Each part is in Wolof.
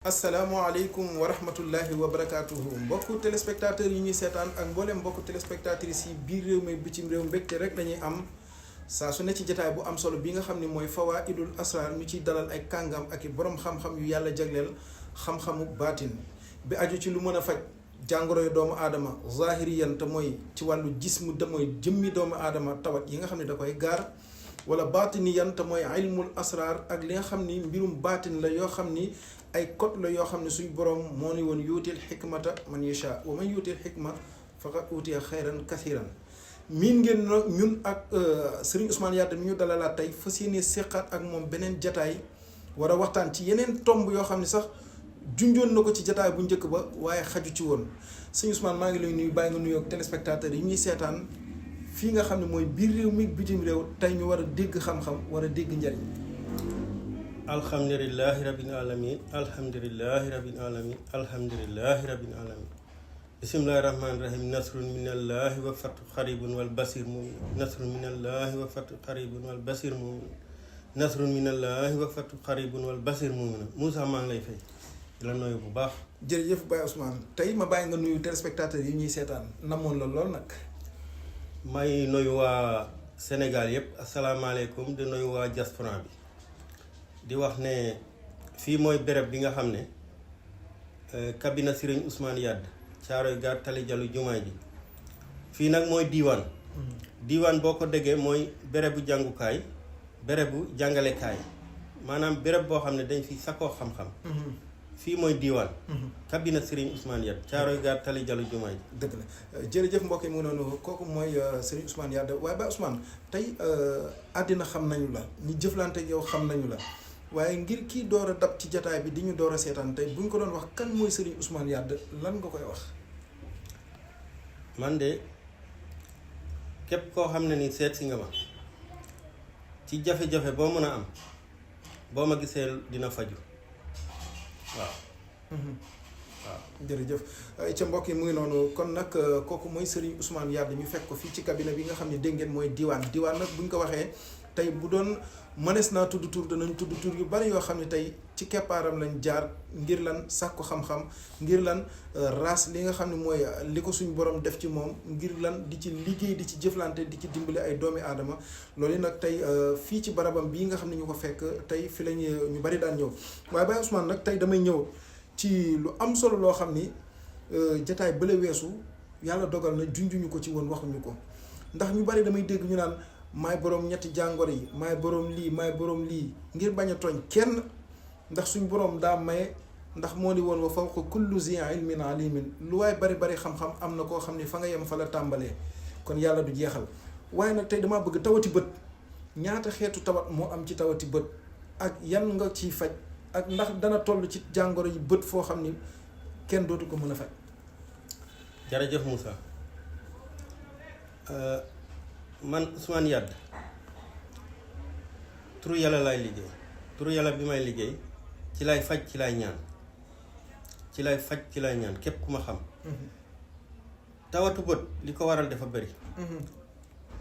asalaamaaleykum wa rahmatullahi wa barakaatuhu mbokku téléspectateurs yi ñuy seetaan ak mboolem mbokku téléspectatrices yi biir réew mi bitim réew mbégte rek lañuy am saa su ne ci jotaay bu am solo bi nga xam ne mooy Fawaidul Asrar ñu ciy dalal ay kàngam ak i borom xam-xam yu yàlla jagleel xam-xamu baatin bi aju ci lu mën a faj jàngoroy doomu aadama zahiriyan te mooy ci wàllu jismu da mooy jëmmi doomu aadama tawat yi nga xam ne da koy gaar wala baatiniyan te mooy ilmul asrar ak li nga xam ni mbirum baatin la yoo xam ni ay code la yoo xam ne suñ borom moo ni woon yuutil xikmata man yasha wa man yuutil xikma faqad utiya xayran kathiran miin ngeen nag ñun ak Serigne Ousmane Yade mi ñu dalalaat tey fas yéene seqaat ak moom beneen jataay war a waxtaan ci yeneen tomb yoo xam ne sax junjoon na ko ci jataay bu njëkk ba waaye xaju ci woon Serigne Ousmane maa ngi lay nuyu bàyyi nga nuyoo ak téléspectateurs yi ñuy seetaan fii nga xam ne mooy biir réew mi bitim réew tey ñu war a dégg xam-xam war a dégg njariñ. alhamdulillahi rabbil alamin alhamdulillahi rabbil alamin alhamdulillahi rabbil alamin bismillahi rahmani rahim nasrun minallahi wa fatu xaribun wal basir mumin nasrun minallahi wa fatu xaribun wal basir mumin nasrun minallahi wa fatu xaribun wal basir mumin Moussa maa ngi lay fay di la nuyu bu baax. jërëjëf Baye Ousmane tey ma bàyyi nga nuyu téléspectateurs yi ñuy seetaan namoon la lool nag. may nuyu waa Sénégal yëpp asalaamaaleykum di nuyu waa diaspora bi di wax ne fii mooy béréb bi nga xam ne kabina Serigne Ousmane Yade Caaroy Gaar Tali Jalu jumaa ji fii nag mooy diiwaan diiwaan boo ko déggee mooy bérébu jàngukaay bérébu jàngalekaay maanaam béréb boo xam ne dañ fi sakkoo xam-xam fii mooy diiwaan kabina Serigne Ousmane Yade Caaroy Gaar Tali Jalu jumaa ji dëgg la jërëjëf mbokk yi mu noonu kooku mooy Serigne Ousmane Yade waaye Baye Ousmane tey àddina xam nañu la ñi jëflante yow xam nañu la waaye ngir kii door a dab ci jataay bi di ñu door a seetaan tey bu ñu ko doon wax kan mooy Serigne Ousmane Yade lan nga koy wax. man de képp koo xam ne ni seet si nga ma ci jafe-jafe boo mën a am boo ma gisee dina faju waaw. waaw jërëjëf ca mbokk yi mu ngi noonu kon nag kooku mooy Serigne Ousmane Yade ñu fekk ko fii ci cabinet bi nga xam ne dégg ngeen mooy diwaan nag bu ñu ko waxee tey bu doon mënees naa tudd tur danañ tudd tur yu bari yoo xam ne tey ci keppaaram lañ jaar ngir lan sàkku xam-xam ngir lan raas li nga xam ne mooy li ko suñu borom def ci moom ngir lan di ci liggéey di ci jëflante di ci dimbali ay doomi aadama loolu nag tey fii ci barabam bii nga xam ne ñu ko fekk tey fi lañ ñu bari daan ñëw waaye Baye Ousmane nag tey damay ñëw ci lu am solo loo xam ni jataay bële weesu yàlla dogal na junjuñu ko ci woon waxuñu ko ndax ñu bari damay dégg ñu naan maay boroom ñetti jàngoro yi maay boroom lii ngir bañ a tooñ kenn ndax suñ boroom daa maye ndax moo ni woon wa fawqa kullu zi ilmin alimin lu waay bari xam-xam am na koo xam ni fa nga yem fa la tàmbalee kon yàlla du jeexal waaye nag tey damaa bëgg tawati bët ñaata xeetu tawat moo am ci tawati bët ak yan nga ciy faj ak ndax dana toll ci jàngoro yi bët foo xam ni kenn dootu ko mën a faj. jërëjëf Moussa man Ousmane Yade turu yàlla laay liggéey turu yàlla bi may liggéey ci lay faj ci lay ñaan képp ku ma xam tawatu bët li ko waral dafa bëri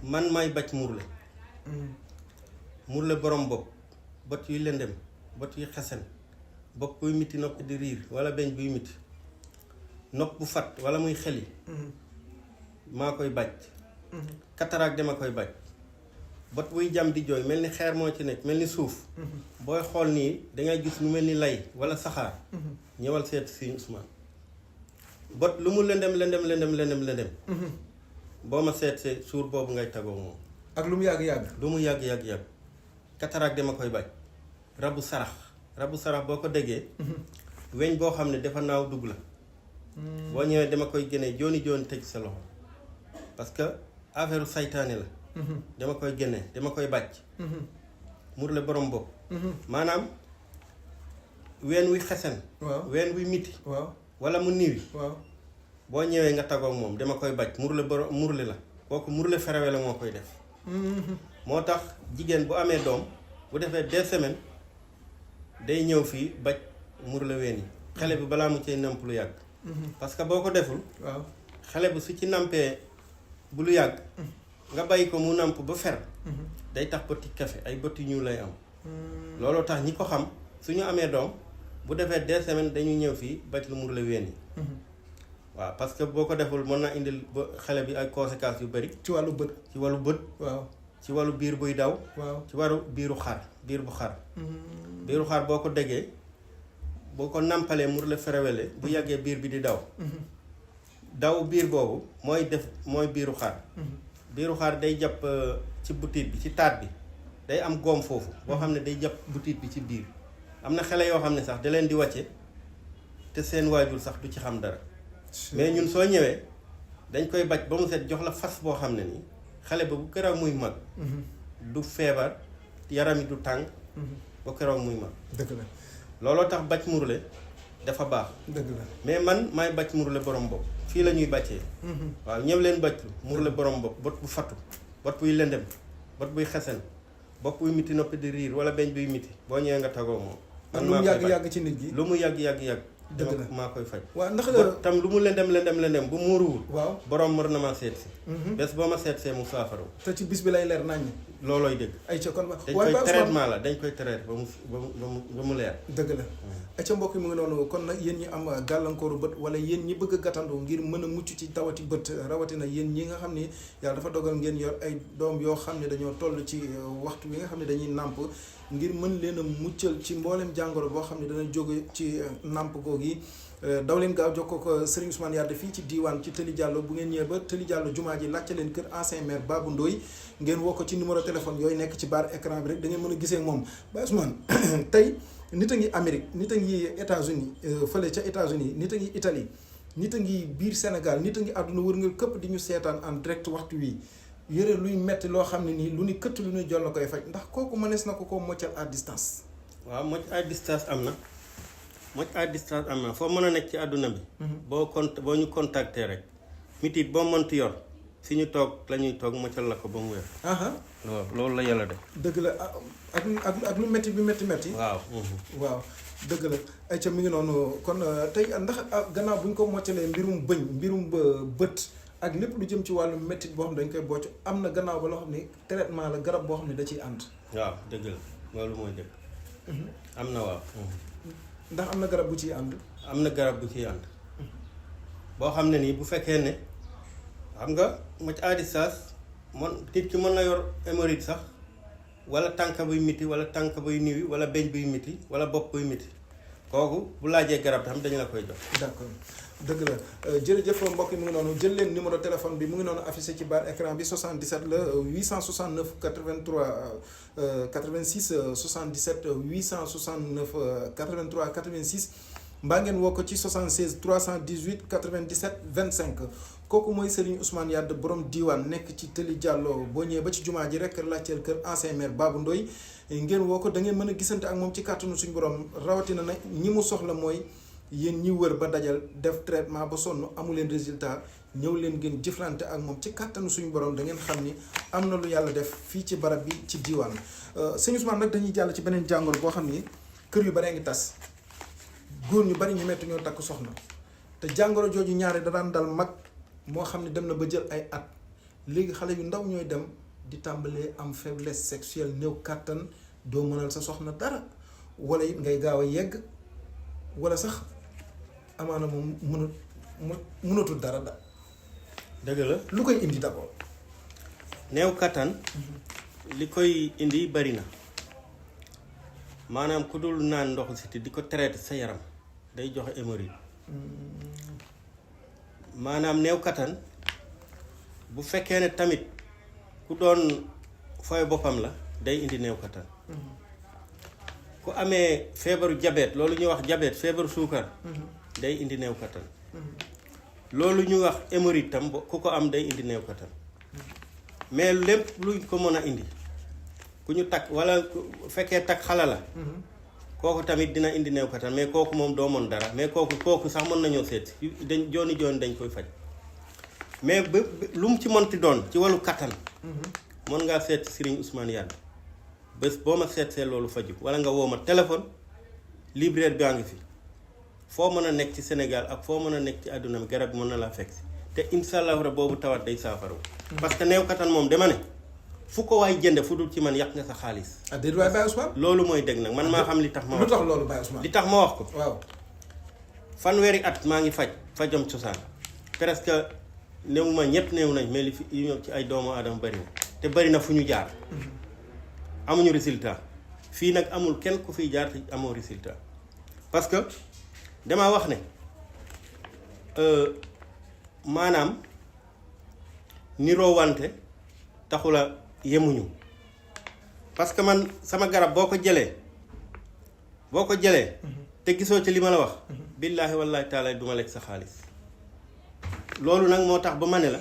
man may bàcc murle borom bopp bët yuy lëndëm bët yuy xesen bopp buy miti nopp di riir wala beñ buy miti nopp bu fat wala muy xeli maa koy bàcc kataraak dama koy bàcc bët buy jam di jooy mel ni xeer moo ci nekk mel ni suuf booy xool nii dangay gis lu mel ni lay wala saxaar ñëwal seet Serigne Ousmane bët lu mu lëndëm boo ma seet see suur boobu ngay tagoo moom ak lu mu yàgg kataraak dama koy bàcc rabu sarax boo ko déggee weñ boo xam ne dafa naaw dugg la boo ñëwee dama koy génnee jooni tëj sa loxo parce que affaire saytaane la dama koy génne dama koy bàcc murle borom bopp maanaam ween wuy xesen ween wuy miti wala mu niwi boo ñëwee nga tagoog moom dama koy bàcc murle la kooku murle ferewe la moo koy def moo tax jigéen bu amee doom bu defee 2 semaines day ñëw fii bàcc murle ween yi xale bi balaa mu cay namp lu yàgg parce que boo ko deful xale bi su ci nampee bu lu yàgg nga bàyyi ko mu namp ba fer day tax bëti kafe ay bët yu ñuul lay am looloo tax ñi ko xam su ñu amee doom bu defee 2 semaines dañuy ñëw fii baj lu murle ween yi waaw parce que boo ko deful mën na indil ba xale bi ay conséquences yu bëri ci wàllu bët. ci wàllu bët waaw ci wàllu biir buy daw waaw ci wàllu biiru xar biir bu xar biiru xar boo ko déggee boo ko nampalee murle ferewele bu yàggee biir bi di daw daw biir boobu mooy biiru xar biiru xar day jàpp ci butit bi ci taat bi day am góom foofu boo xam ne day jàpp butit bi ci biir am na xale yoo xam ne sax da leen di wàcce te seen waajur sax du ci xam dara mais ñun soo ñëwee dañ koy baj ba mu set jox la fas boo xam ne nii xale ba bu keroog muy mag du feebar yaram yi du tàng ba keroog muy mag dëgg la looloo tax baj murle dafa baax dëgg la mais man maay baj murle borom bopp fii la ñuy bàccee waaw ñëw leen bajlu murle borom bopp bot bu fattu bot buy lëndëm bot buy xesen bopp buy miti noppi di riir wala beñ buy miti boo ñëwee nga tagoo moom ak lu mu yàgg-yàgg ci nit gi lu mu yàgg dëgg la maa koy faj waaw ndax tam lu mu lëndëm bu muuruwul waaw borom mën na ma seet si bés boo ma seet see mu saafara te ci bis bi lay leer naññ loolooy dëgg ay ca kon dañ koy traitement la dañ koy traité ba mu leer dëgg la ay ca mbokk yi mu ngi noonu kon nag yéen ñi am gàllankooru bët wala yéen ñi bëgg a gàttandoo ngir mën a mucc ci tawati bët rawatina yéen ñi nga xam ni yàlla dafa dogal ngeen yor ay doom yoo xam ne dañoo toll ci waxtu wi nga xam ne dañuy nàmp ngir mën leen a muccal ci mboolem jàngoro boo xam ne dana jóge ci nàmp googu yi daw leen gaaw jokkoo ko Serigne Ousmane Yade fii ci diiwaan ci Tëli Diallo bu ngeen ñëwee ba Tëli Diallo jumaa ji laajte leen kër ancien maire Babou Ndoye ngeen woo ko ci numéro téléphone yooyu nekk ci barre écran bi rek da ngeen mën a gisee moom Baye Ousmane tey nit a ngi Amérique nit a ngi États-Unis fële ca États-Unis nit a ngi Italie nit a ngi biir Sénégal nit a ngi àdduna wër nga këpp di ñu seetaan en direct waxtu wi yore luy metti loo xam ne nii lu ni këtt lu ni jol na koy faj ndax kooku mënees na ko moccal à distance. waaw mocc à distance am na mocc à distance am na foo mën a nekk ci àdduna bi boo ñu contacté rek mitit boo mënti yor fi ñu toog la ñuy toog moccal la ko ba mu wér waaw loolu la yàlla def dëgg la ak lu metti bi metti waaw dëgg la ay ca mi ngi noonu kon tey ndax gannaaw bu ñu ko moccalee mbirum bët ak lépp lu jëm ci wàllu métti boo xam ne dañ koy bocc am na gannaaw ba loo xam ne traitement la garab boo xam ne da ciy ànd. waaw dëgg la loolu mooy dëgg. am na waaw. ndax am na garab bu ciy ànd. am na garab bu ciy ànd boo xam ne nii bu fekkee ne xam nga mocc à distance nit ki mën na yor hémorroïde sax wala tànk buy miti wala tànk buy niwi wala beñ buy miti wala bopp buy miti kooku bu laajee garab tam dañu la koy jox. d'accord. dëgg la jërëjëf mbokk yi mu ngi noonu jël leen numéro téléphone bi mu ngi noonu affiché ci barre écran bi 77 la 869 83 86 77 869 83 86 mbaa ngeen woo ko ci 76 318 97 25 kooku mooy Serigne Ousmane Yade borom diiwaan nekk ci Tëli Diallo boo ñëwee ba ci jumaa ji rek laajteel kër ancien maire Babou Ndoye ngeen woo ko da ngeen mën a gisante ak moom ci kàttanu suñu borom rawatina nag ñi mu soxla mooy yéen ñi wër ba dajal def traitement ba sonn amu leen résultat ñëw leen ngeen jëflante ak moom ci kàttanu suñu borom da ngeen xam ni am na lu yàlla def fii ci barab bi ci diiwaan sëñ Ousmane nag dañuy jàll ci beneen jàngoro boo xam ni kër yu baree ngi tas góor ñu bari ñu metti ñoo takk soxna te jàngoro jooju ñaare da daan dal mag moo xam ne dem na ba jël ay at léegi xale yu ndaw ñooy dem di tàmbalee am faiblesse sexuelle néew kàttan doo mënal sa soxna dara wala it ngay gaaw a yegg wala sax amaana moom mënatul dara da dëgg la lu koy indi d'abord. néew kattan li koy indi bari na maanaam ku dul naan ndoxu siti di ko traité sa yaram day joxe hémorroïde maanaam néew kattan bu fekkee ne tamit ku doon fooy boppam la day indi néew kattan ku amee feebaru diabète loolu ñuy wax diabète feebaru suukar day indi néew kattan loolu ñu wax hémorroïde tam ku ko am day indi néew kattan mais lépp luñ ko mën a indi ku ñu takk wala fekkee takk xala la kooku tamit dina indi néew kattan mais kooku moom doo mën dara mais kooku sax mën nañoo seet dañ jooni dañ koy faj mais ba lu mu ci mënti doon ci wàllu kattan mën ngaa seet Serigne Ousmane Yade bés boo ma seetsee loolu faju wala nga woo ma téléphone libraire baa ngi fi foo mën a nekk ci Sénégal ak foo mën a nekk ci àdduna bi garab bi mën na laa fekk si te incha allah boobu tawat day saafarawu parce que néew kattan moom dama ne fu ko waay jënde fu dul ci man yàq nga sa xaalis. ah déedéet waay Baye Ousmane. loolu mooy dëgg nag man maa xam li tax ma wax. lu tax loolu Baye Ousmane. li tax ma wax ko. waaw. fanweeri at maa ngi fajam cosaan presque néew ma ñëpp néew nañ mais li fi ñëw ci ay doomu aadama bari na te bari na fu ñu jaar. amuñu résultat fii nag amul kenn ku fiy jaar te amoo résultat parce que damaa wax ne maanaam niroo wante taxula yemuñu parce que man sama garab boo ko jëlee te gisoo ci li ma la wax billaahi wallaahi taala duma lekk sa xaalis loolu nag moo tax ba ma ne la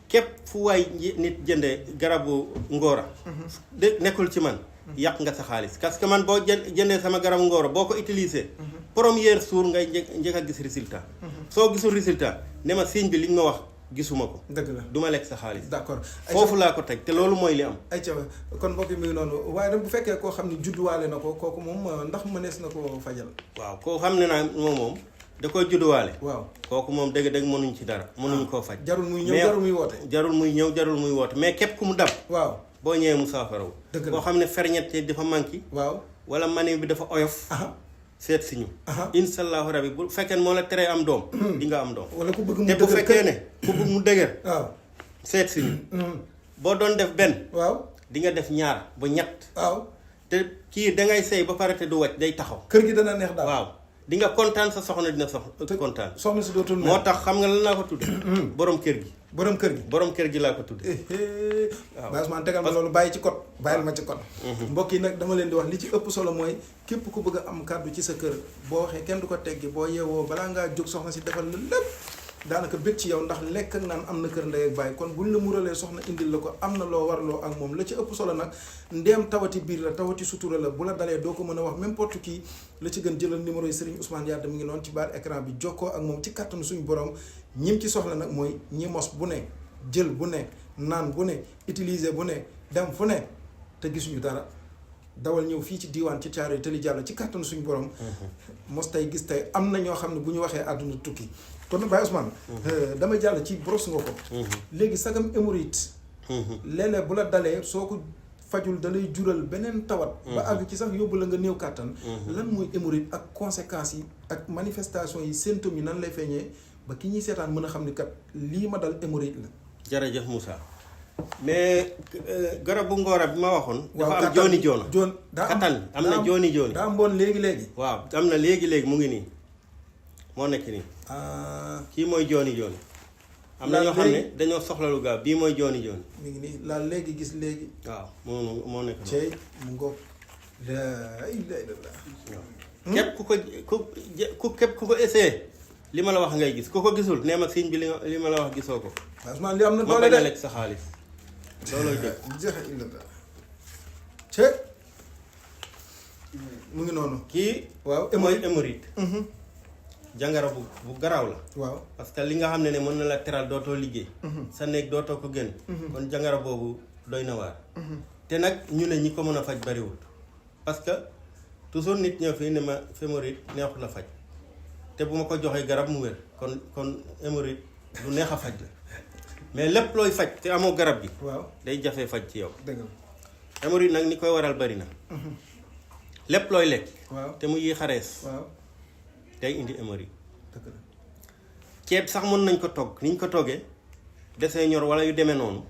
képp fu waay nit jëndee garabu ngóora de nekkul ci man yàq nga sa xaalis parce que man boo jëndee sama garabu ngóora boo ko utiliser première jour ngay njëkk a gis résultat soo gisul résultat ne ma signe bi li nga ma wax gisuma ko. dëgg la du ma lekk sa xaalis. d'accord foofu laa ko teg te loolu mooy li am. ayca kon mbokk mi ngi noonu waaye nag bu fekkee koo xam ne judduwaale na ko kooku moom ndax mënees na ko fajal. waaw koo xam ne naa moom da koy judduwaale. waaw kooku moom dëgg-dëgg mënuñ ci dara mënuñ koo faj. jarul muy ñëw jarul muy woote. jarul muy ñëw jarul muy woote mais képp ku mu dab. waaw boo ñëwee mu saafaraw. dëgg la koo xam ne ferñeent dafa manqué. waaw wala mane bi dafa oyof. seet si ñu. incha allahu rabi bu fekkee moo la teree am doom. di nga am doom. wala ku bëgg mu te dëgër bu fekkee ne ku bëgg mu dëgër. waaw seet si ñu. boo doon def benn. waaw di nga def ñaar ba ñett. waaw te kii dangay sëy ba pare te du wàcc day taxaw. kër gi dana neex daal. waaw di nga kontaan sa soxna dina kontaan. soxna si dootul moo tax xam nga lan laa ko tudd. borom kër gi. borom kër gi. borom kër gi laa ko tudd. waaw Baye Ousmane tegal ma loolu bàyyi ci code bàyyil ma ci code. mbokk yi nag dama leen di wax li ci ëpp solo mooy képp ku bëgg a am kàddu ci sa kër boo waxee kenn du ko teggi boo yeewoo balaa ngaa jóg soxna si defal la lépp daanaka bëgg ci yow ndax lekk ak naan am na kër ndey ak bàyyi kon buñ la muralee soxna indil la ko am na loo warloo ak moom la ci ëpp solo nag ndeem tawati biir la tawati sutura la bu la dalee doo ko mën a wax n'importe qui la ci gën jëlal numéro yi Serigne Ousmane Yade mi ngi noonu ci baar écran bi jokkoo ak moom ci kattanu suñu borom ñim ci soxla nag mooy ñi mos bu ne jël bu ne naan bu ne utiliser bu ne dem fu ne te gisuñu dara dawal ñëw fii ci diiwaan ci caaro yi tëli jàll ci kàttanu suñu borom mos tey gis tey am na ñoo xam ne bu ñu waxee àdduna tukki kon Baye Ousmane dama jàll ci brosse nga ko léegi sagam hémorroïde léeg-léeg bu la dalee soo ko fajul da lay jural beneen tawat ba àgg ci sax yóbbu la nga néew kàttan lan mooy hémorroïde ak conséquences yi ak manifestation yi symptômes yi nan lay feeñee ba ki ñuy seetaan mën a xam ni kat lii ma dal hémorroïde la jërëjëf Moussa mais garabu ngoora bi ma waxoon. dafa am jooni joono. kattan am na jooni jooni. daa am bon léegi. waaw am na léegi mu ngi nii moo nekk nii. kii mooy jooni jooni. am na ñoo xam ne dañoo soxla lu gaaw bii mooy jooni jooni. mi ngi nii laal léegi gis léegi. waaw moo nekk nii. cey mu ngoog. képp ku ko essayé li ma la wax ngay gis ku ko gisul nee ma signe bi li ma la wax gisoo ko. Ousmane li am na ma doole bañ a de lekk sa xaalis loolooy dëgg. mu ngi noonu. kii waaw mooy hémorroïde. jàngara bu garaaw la. waaw parce que li nga xam ne mën na la teral dootoo liggéey. sa néeg dootoo ko génn. kon jàngara boobu doy na waar. te nag ñu ne ñi ko mën a faj bariwul parce que toujours nit ñëw fii ne ma hémorroïde neexut la faj te bu ma ko joxee garab mu wér kon hémorroïde lu neex a faj la mais lépp looy faj te amoo garab gi. waaw day jafe faj ci yow. dëgg la hémorroïde nag ni koy waral bari na. lépp looy lekk. waaw te mu yi xarees. waaw day indi hémorroïde. dëgg la ceeb sax mën nañ ko togg ni ñu ko toggee desee ñor wala yu demee noonu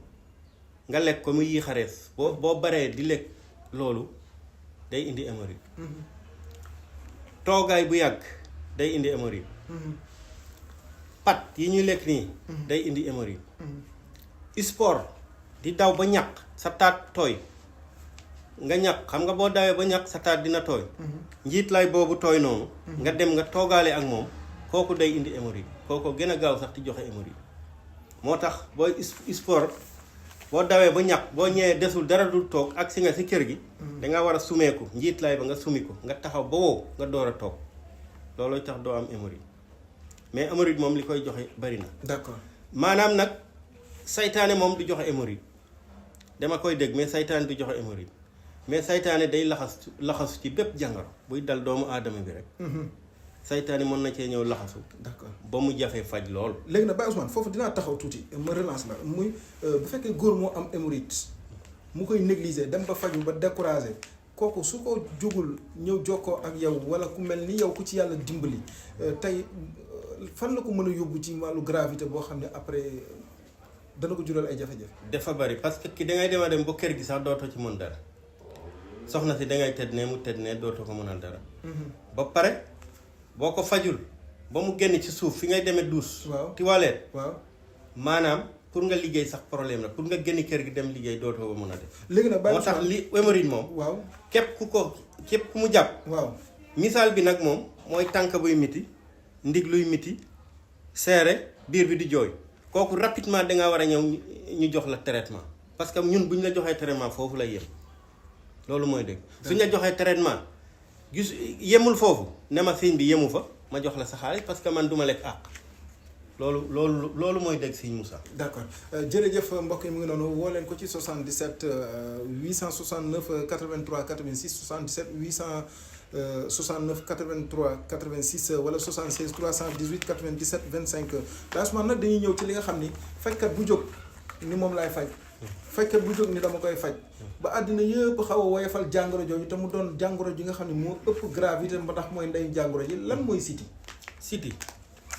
nga lekk ko mu yi xarees boo baree di lekk loolu day indi hémorroïde. toogaay bu yàgg day indi hémorroïde. pat yi ñuy lekk nii day indi hémorroïde. sport di daw ba ñaq sa taat tooy nga ñaq xam nga boo dawee ba ñaq sa taat dina tooy. njiit lay boobu tooy noonu. nga dem nga toogaale ak moom kooku day indi hémorroïde kooku gën a gaaw sax di joxe hémorroïde. moo tax booy sport boo dawee ba ñaq boo ñëwee desul dara dul toog ak si nga si kër gi. danga war a sumeeku njiit lay ba nga sumi ko nga taxaw ba wow nga door a toog loolooy tax doo am hémorroïde mais hémorroïde moom li koy joxe bari na. d'accord maanaam nag saytaane moom du joxe hémorroïde dama koy dégg mais saytaane du joxe hémorroïde mais saytaane day laxasu ci bépp jàngoro buy dal doomu aadama bi rek. saytaane mën na cee ñëw laxasu. d'accord ba mu jafe faj lool. léegi nag Baye Ousmane foofu dinaa taxaw tuuti ma relance la muy bu fekkee góor moo am hémorroïde mu koy négliger dem ba faju ba découragé kooku su ko jógul ñëw jokkoo ak yow wala ku mel ni yow ku ci yàlla dimbali tey fan la ko mën a yóbbu ci wàllu gravité boo xam ne après dana ko jural ay jafe-jafe. dafa bari parce que ki dangay dem a dem ba kër gi sax dootoo ci mën dara soxna si dangay tëdd ne mu tëdd ne dootoo ko mënal dara. ba pare boo ko fajul ba mu génn ci suuf fi ngay demee douche. waaw toilette. waaw maanaam pour nga liggéey sax problème la pour nga génn kër gi dem liggéey dootoo ko mën a def. léegi nag moo tax li hémorroïde moom. waaw képp ku mu jàpp. waaw misaal bi nag moom mooy tànk buy miti ndig luy miti seere biir bi di jooy kooku rapidement dangaa war a ñëw ñu jox la traitement parce que ñun bu ñu la joxee traitement foofu lay yem loolu mooy dëgg suñ la joxee traitement gis yemul foofu ne ma signe bi yemu fa ma jox la sa xaalis parce que man duma lekk àq loolu mooy dëgg Sëñ Moussa. d'accord jërëjëf mbokk yi mu ngi noonu woo leen ko ci 77 869 83 86 77 869 83 86 wala 76 318 97 25 Ousmane nag dañuy ñëw ci li nga xam ni fajkat bu jóg ni moom laay faj fajkat bu jóg ni dama koy faj ba àddina yëpp xaw a woyofal jàngoro jooju te mu doon jàngoro ji nga xam ne moo ëpp gravité ba tax mooy ndeyu jàngoro ji lan mooy siti. siti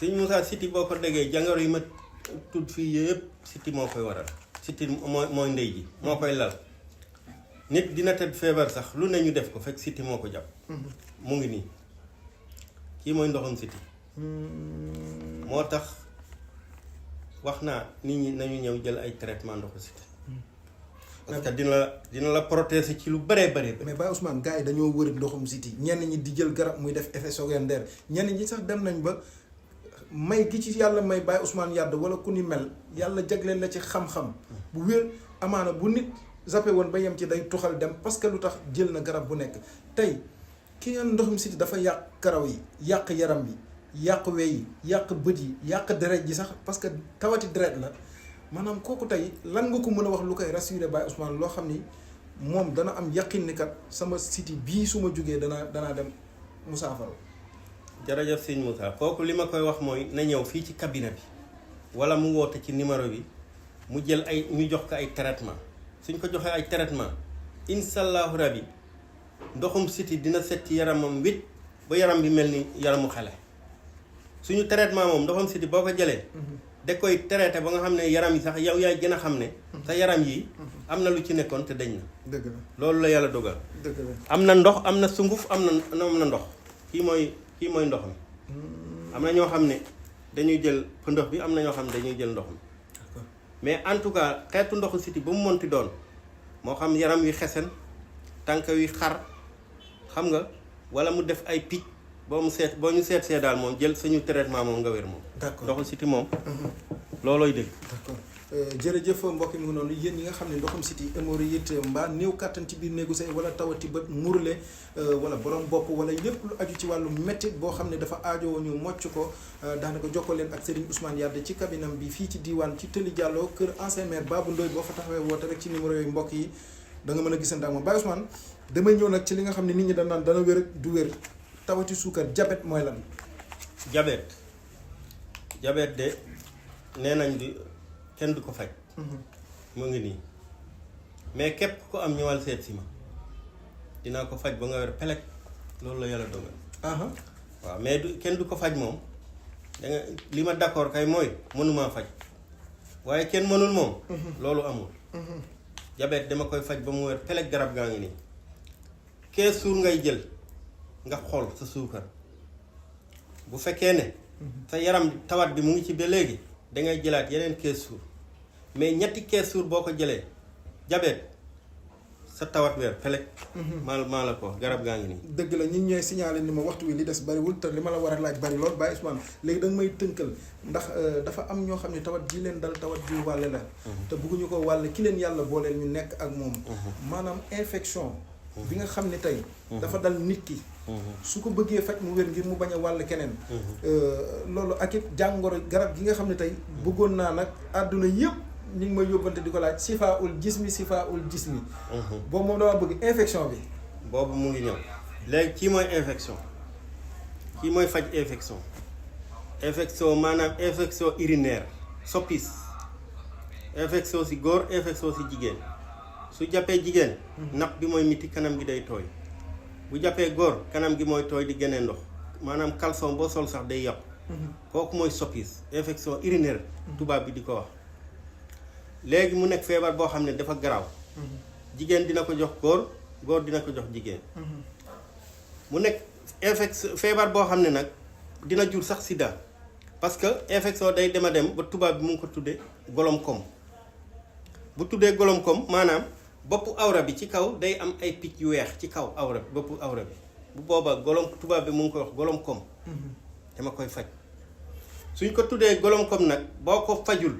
Sëñ Moussa siti boo ko déggee jàngoro yi ma tudd fii yëpp siti moo koy waral siti mooy ndey ji moo koy lal nit dina tëdd feebar sax lu ne ñu def ko fekk siti moo ko jàpp. mu ngi nii kii mooy ndoxum siti moo tax wax naa nit ñi nañu ñëw jël ay traitement ndoxu siti parce que dina la protéger ci lu bëree bëri. mais Baye Ousmane gars yi dañoo wër ndoxum siti ñenn ñi di jël garab muy def effet secondaire ñenn ñi sax dem nañ ba may gi ci yàlla may Baye Ousmane Yade wala ku ni mel yàlla jagleel la ci xam-xam bu wér amaana bu nit zappé woon ba yem ci day tuxal dem parce que lu tax jël na garab bu nekk tey ki ngeen ndoxum siti dafa yàq karaw yi yàq yaram bi yàq wey yi yàq bët yi yàq deret ji sax parce que tawati deret la maanaam kooku tey lan nga ko mën a wax lu koy rassuré Baye Ousmane loo xam ni moom dana am yaqin ni kat sama siti bii su ma jugee danaa dem mu saafara. jërëjëf Sëñ Moussa kooku li ma koy wax mooy na ñëw fii ci cabinet bi wala mu woote ci numéro bi mu jël ñu jox ko ay traitement suñ ko joxee ay traitement incha allahu rabi ndoxum siti dina set ci yaramam wit ba yaram bi mel ni yaramu xale suñu traitement moom ndoxum siti boo ko jëlee da koy traité ba nga xam ne yaram yi sax yow yaay gën a xam ne sa yaram yi am na lu ci nekkoon te dañ na. dëgg la loolu la yàlla dogal. dëgg la am na ndox am na sunguf am na ndox kii mooy ndox mi am na ñoo xam ne dañuy jël ndox bi am na ñoo xam ne dañuy jël ndox mi mais en tout cas xeetu ndoxu siti ba mu monti doon moo xam yaram wi xesen tànk wi xar xam nga wala mu def ay picc boo ñu seet daal moom jël suñu traitement moom nga wér moom. d'accord ndoxu siti moom. loolooy dëgg. d'accord jërëjëf mbokk mi ngi noonu yéen ñi nga xam ne ndoxum siti hémorroïde mbaa néew kàttan ci biir néegu sëy wala tawati bët murle wala borom bopp wala lépp lu aju ci wàllu métti boo xam ne dafa aajowoo ñu mocc ko daanaka jokkoo leen ak Serigne Ousmane Yade ci cabinam bi fii ci diwaan ci Tëli Diallo kër ancien maire Babou Ndoye boo fa taxawee woote rek ci numéro yooyu mbokk yi da nga mën a gisante ak moom Baye Ousmane damay ñëw nag ci li nga xam ne nit ñi dañ naan dana wér du wér tawati suukar diabète mooy lan. diabète de nee nañ di kenn du ko faj. mu ngi nii mais képp ko am ñëwal seet si ma dinaa ko faj ba nga wér pelek loolu la yàlla dogal. waaw mais kenn du ko faj moom danga li ma d'accord kay mooy mënumaa faj waaye kenn mënul moom. loolu amul. diabète dama koy faj ba mu wér pelek garab gaa ngi nii 15 jours ngay jël nga xool sa suukar bu fekkee ne. sa yaram tawat bi mu ngi ci ba léegi dangay jëlaat yeneen 15 jours mais ñetti 15 jours boo ko jëlee diabète sa tawat weer pelek. maa la ko garab gaa ngi nii. dëgg la ñun ñooy signalé ni ma waxtu wi li des bariwul te li ma la war a laaj bari lool Baye Ousmane léegi da nga may tënkal ndax dafa am ñoo xam ne tawat ji leen dal tawat ji wàlle la. te bëgguñu ko wàlle ki leen yàlla booleel ñu nekk ak moom. maanaam infection. bi nga xam ne tey. dafa dal nit ki. su ko bëggee faj mu wér ngir mu bañ a wàll keneen. loolu ak it jàngoro garab gi nga xam ne tey bëggoon naa nag àdduna yëpp ñu ngi may yóbbante di ko laaj sifaul jismi. boobu moom dama bëgg infection bi. boobu mu ngi ñëw léegi kii mooy infection kii mooy faj infection maanaam infection urinaire soppis infection si góor infection si jigéen su jàppee jigéen napp bi mooy miti kanam gi day tooy bu jàppee góor kanam gi mooy tooy di génnee ndox maanaam caleçon boo sol sax day yàpp kooku mooy soppis infection urinaire tubaab bi di ko wax léegi mu nekk feebar boo xam ne dafa garaaw jigéen dina ko jox góor góor dina ko jox jigéen mu nekk infection feebar boo xam ne nag dina jur sax sida parce que infection day dem a dem ba tubaab bi mu ngi ko tuddee golom-kom bu tuddee golom-kom maanaam boppu awra bi ci kaw day am ay picc yu weex ci kaw awra bi boppu awra bi bu boobaa tubaab bi mu ngi koy wax golom-kom dama koy faj suñ ko tuddee golom-kom nag boo ko fajul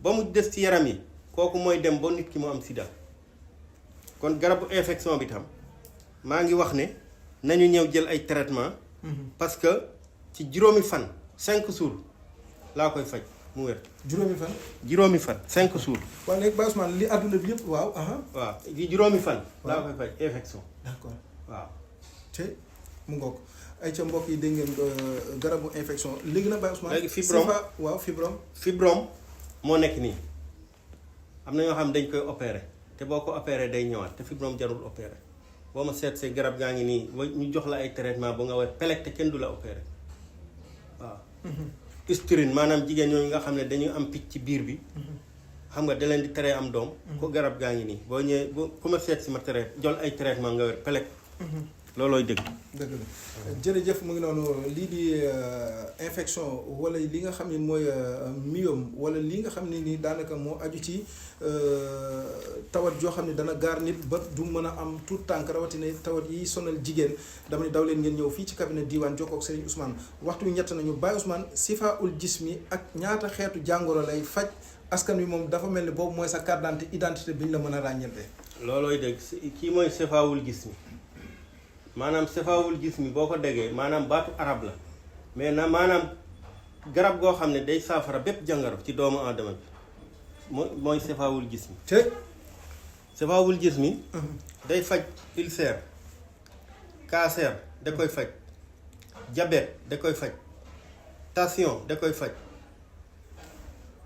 ba mu des ci yaram yi kooku mooy dem ba nit ki mu am sida kon garabu infection bi tam maa ngi wax ne nañu ñëw jël ay traitement parce que ci juróomi fan 5 jours laa koy faj mu wér. juróomi fan 5 jours. waaw léegi Baye Ousmane li àdduna bi yëpp waaw. waaw ci juróomi fan. laa koy faj infection. d'accord waaw. te mu ngoog ay ca mbokk yi dégg ngeen garabu infection léegi nag Baye Ousmane. léegi fibrome waaw fibrome. fibrome moo nekk nii am na ñoo xam dañ koy opérer te boo ko opérer day ñëwaat te fibrome jarul opérer boo ma seet see garab gaa ngi nii ñu jox la ay traitement ba nga war pelek te kenn du la opérer waaw. usturine maanaam jigéen ñooñu nga xam ne dañu am picc ci biir bi. xam nga da leen di teree am doom. ko garab gaa ngi nii boo ñëwee ku ma seet si ma tere jol ay traitement nga wér pelek. loolooy dëgg. dëgg la jërëjëf mu ngi noonu lii di infection wala li nga xam ne mooy myome wala li nga xam ne ni daanaka moo aju ci tawat joo xam ne dana gaar nit ba du mën a am tout tànk rawatina tawat yi sonal jigéen dama ne daw leen ngeen ñëw fii ci cabinet diwaan jokkoo ak Serigne Ousmane waxtu wi ñett nañu Baye Ousmane Chifaa'ul Jismi ak ñaata xeetu jàngoro lay faj askan wi moom dafa mel ni boobu mooy sa carte d'identité bi ñu la mën a ràññeente. loolooy dëgg kii mooy Chifaa'ul Jismi maanaam Chifaa'ul Jismi boo ko déggee maanaam baatu arab la mais na maanaam garab goo xam ne day saafara bépp jàngoro ci doomu aadama bi mooy Chifaa'ul Jismi. Chifaa'ul Jismi day faj ulcère cancer da koy faj diabète da koy faj tension da koy faj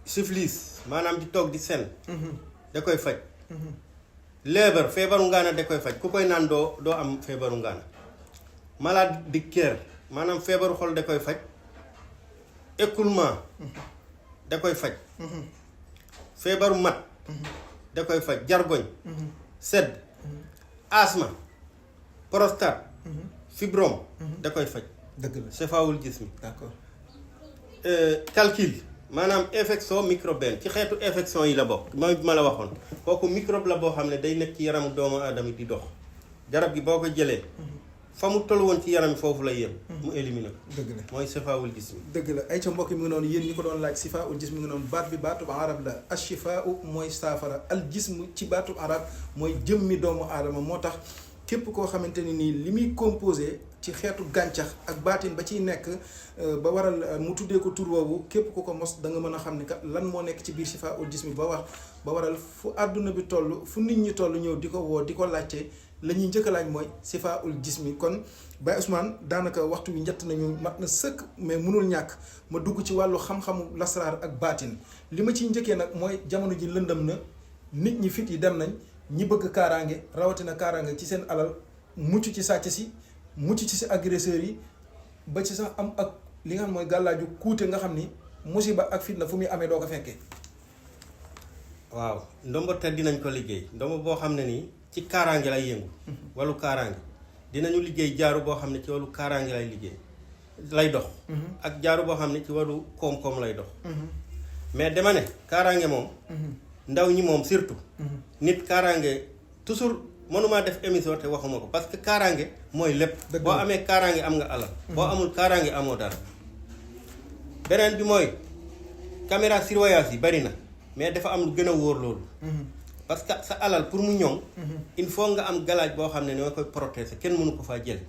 syphilis maanaam di toog di sen da koy faj lèvre feebaru ngaana da koy faj ku koy naan doo am feebaru ngaana malade du cœur maanaam feebaru xol da koy faj écoulement da koy faj feebaru mat da koy faj jargoñ sedd asthme prostate fibrome da koy faj dëgg la Chifaa'ul Jismi d'accord calcul maanaam infection microbienne ci xeetu infection yi la bokk mooy bi ma la waxoon kooku microbe la boo xam ne day nekk ci yaramu doomu aadama di dox garab gi boo ko jëlee fa mu toll woon ci yaram foofu la yem mu éliminer ko dëgg la mooy Chifaa'ul Jismi dëgg la ay ca mbokk yi mu ngi noonu yéen ñi ko doon laaj Chifaa'ul Jismi mi ngi noonu baat bi baatub arab la ash-shifaa'u mooy saafara al jism ci baatub arab mooy jëmmi doomu aadama moo tax képp koo xamante ni nii li muy composé ci xeetu gàncax ak baatin ba ciy nekk ba waral mu tuddee ko tur woowu képp ku ko mos da nga mën a xam ni kat lan moo nekk ci biir Chifaa'ul Jismi ba waral fu àdduna bi toll fu nit ñi toll ñëw di ko woo di ko laajte la ñuy njëkk a laaj mooy Chifaa'ul Jismi kon Baye Ousmane daanaka waxtu wi njëtt nañu mat na sëkk mais mënul ñàkk ma dugg ci wàllu xam-xamu lasraar ak baatin li ma ciy njëkkee nag mooy jamono ji lëndëm na nit ñi fit yi dem nañ ñi bëgg kaaraange rawatina kaaraange ci seen alal mucc ci sàcc si mucc ci si agresseurs yi ba ci sax am ak li nga xam mooy gàllaaju kuute nga xam ni musiba ak fitna fu muy amee doo ko fekkee. waaw ndombo te dinañ ko liggéey ndombo boo xam ne nii ci kaaraange lay yëngu wàllu kaaraange dinañu liggéey jaaru boo xam ne ci wàllu kaaraange lay liggéey lay dox ak jaaru boo xam ne ci wàllu koom-koom lay dox mais dama ne kaaraange moom ndaw ñi moom surtout nit kaaraange toujours mënumaa def émission te waxuma ko parce que kaaraange mooy lépp boo amee kaaraange am nga alal boo amul kaaraange amoo dara beneen bi mooy caméra surveillance yi bari na mais dafa am lu gën a wóor loolu parce que sa alal pour mu ñoŋ il faut nga am galaaj boo xam ne ñoo koy protéger kenn mënu ko faa jël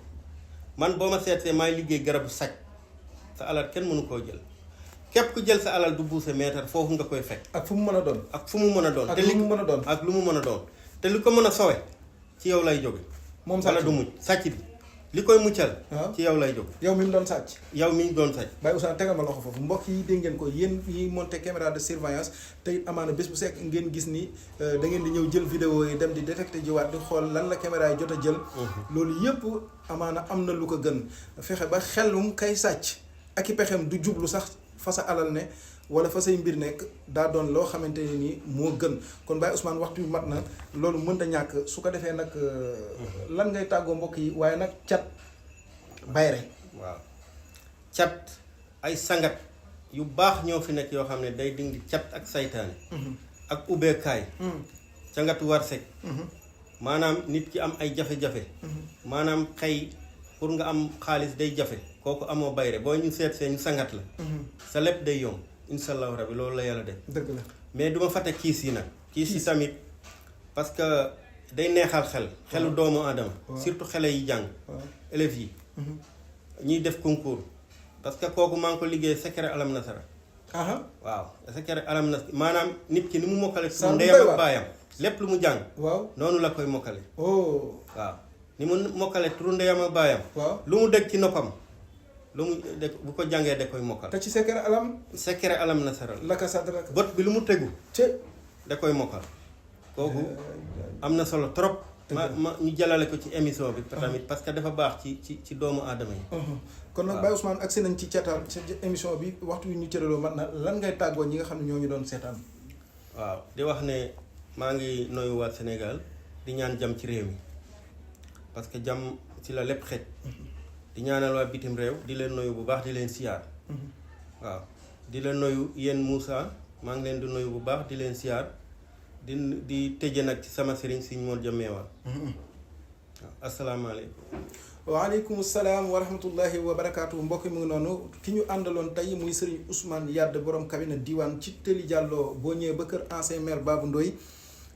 man boo ma seetsee maay liggéey garabu sàcc sa alal kenn mënu koo jël képp ku jël sa alal du buuse meetar foofu nga koy fekk ak fu mu mën a doon ak fu mu mën a doon ak lu mu mën a doon ak lu mu mën a doon te li ko mën a sowe ci yow lay jóge moom wala du mucc sàcc bi li koy muccal waaw ci yow lay jóg yow mi mu doon sàcc yow mi ñu doon sàcc Baye Ousmane tegal ma loxo foofu mbokk yi dégg ngeen ko yéen yi monté caméra de surveillance tey amaana bés bu sekk ngeen gis ni da ngeen di ñëw jël vidéo yi dem di détecté jiwaat di xool lan la caméra yi jot a jël loolu yëpp amaana am na lu ko gën fexe ba xelum kay sàcc ak i pexem du jublu sax fa sa alal ne wala fa say mbir nekk daa doon loo xamante ne nii moo gën kon Baye Ousmane waxtu yu mat na loolu mënta ñàkk su ko defee nag lan ngay tàggoo mbokk yi waaye nag cat bayre waaw cat ay sangat yu baax ñoo fi nekk yoo xam ne day dindi cat ak saytaane ak ubbeekaay cangatu warsek maanaam nit ki am ay jafe-jafe maanaam xëy pour nga am xaalis day jafe kooku amoo bayre boo ñu seet see ñu sangat la sa lépp day yomb insha allahu rabbi loolu la yàlla def dëgg la mais duma fàtte kiis yi nag kiis yi tamit parce que day neexal xelu doomu aadama surtout xale yi jàng élèves yi ñuy def concours parce que kooku maa ngi ko liggéey secret alam nasara waaw secret alam nasara maanaam nit ki ni mu mokkale turu ndeyam ak baayam lépp lu mu jàng waaw noonu la koy mokkale waaw ni mu mokkale turu ndeyam ak baayam waaw lu mu dégg ci noppam lu mu bu ko jàngee da koy mokkal te ci secret alam nasara laka sadrak bët bi lu mu tegu da koy mokkal kooku am na solo trop ma ñu jëlale ko ci émission bi tamit parce que dafa baax ci doomu aadama yi kon nag Baye Ousmane agsi nañ ci catal ci émission bi waxtu wi ñu cëraloo mat na lan ngay tàggoo ñi nga xam ne ñoo ñu doon seetaan waaw di wax ne maa ngi nuyu waa Sénégal di ñaan jàmm ci réew mi parce que jàmm ci la lépp xej di ñaanal waa bitim réew di leen nuyu bu baax di leen siyaar waaw di leen nuyu yéen Moussa maa ngi leen di nuyu bu baax di leen siyaar di tëje nag ci sama sëriñ Sëriñ Mor Jameewal waaw asalaamaaleykum waaleykum salaam wa rahmatullahi wa barakaatu mbokk mu ngi noonu ki ñu àndaloon tey muy Serigne Ousmane Yade borom cabinet diwaan ci Tëli Diallo boo ñëwee ba kër ancien maire Babou Ndoye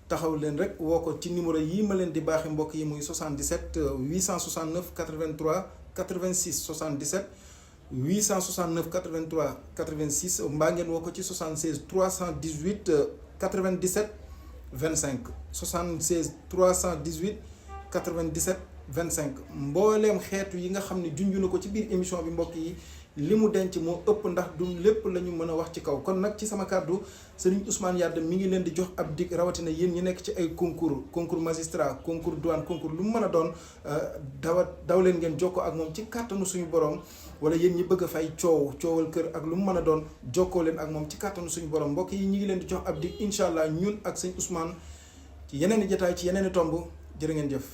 taxaw leen rek woo ko ci numéro yii ma leen di baaxee mbokk yi muy 77 869 83 86 77 869 83 86 mbaa ngeen woo ko ci 76 318 97 25 76 318 97 25 mbooleem xeetu yi nga xam ne junj na ko ci biir émission bi mbokk yi li mu denc moo ëpp ndax du lépp la ñu mën a wax ci kaw kon nag ci sama kàddu Serigne Ousmane Yade mi ngi leen di jox ab dig rawatina yéen ñi nekk ci ay concours magistrat concours douane concours lu mu mën a doon daw leen ngeen jokkoo ak moom ci kàttanu suñu borom wala yéen ñi bëgg a fay coowal kër ak lu mu mën a doon jokkoo leen ak moom ci kàttanu suñu borom mbokk yi ñi ngi leen di jox ab dig incha allah ñun ak sëñ Ousmane ci yeneen i jotaay ci yeneen i tomb jërë ngeen jëf.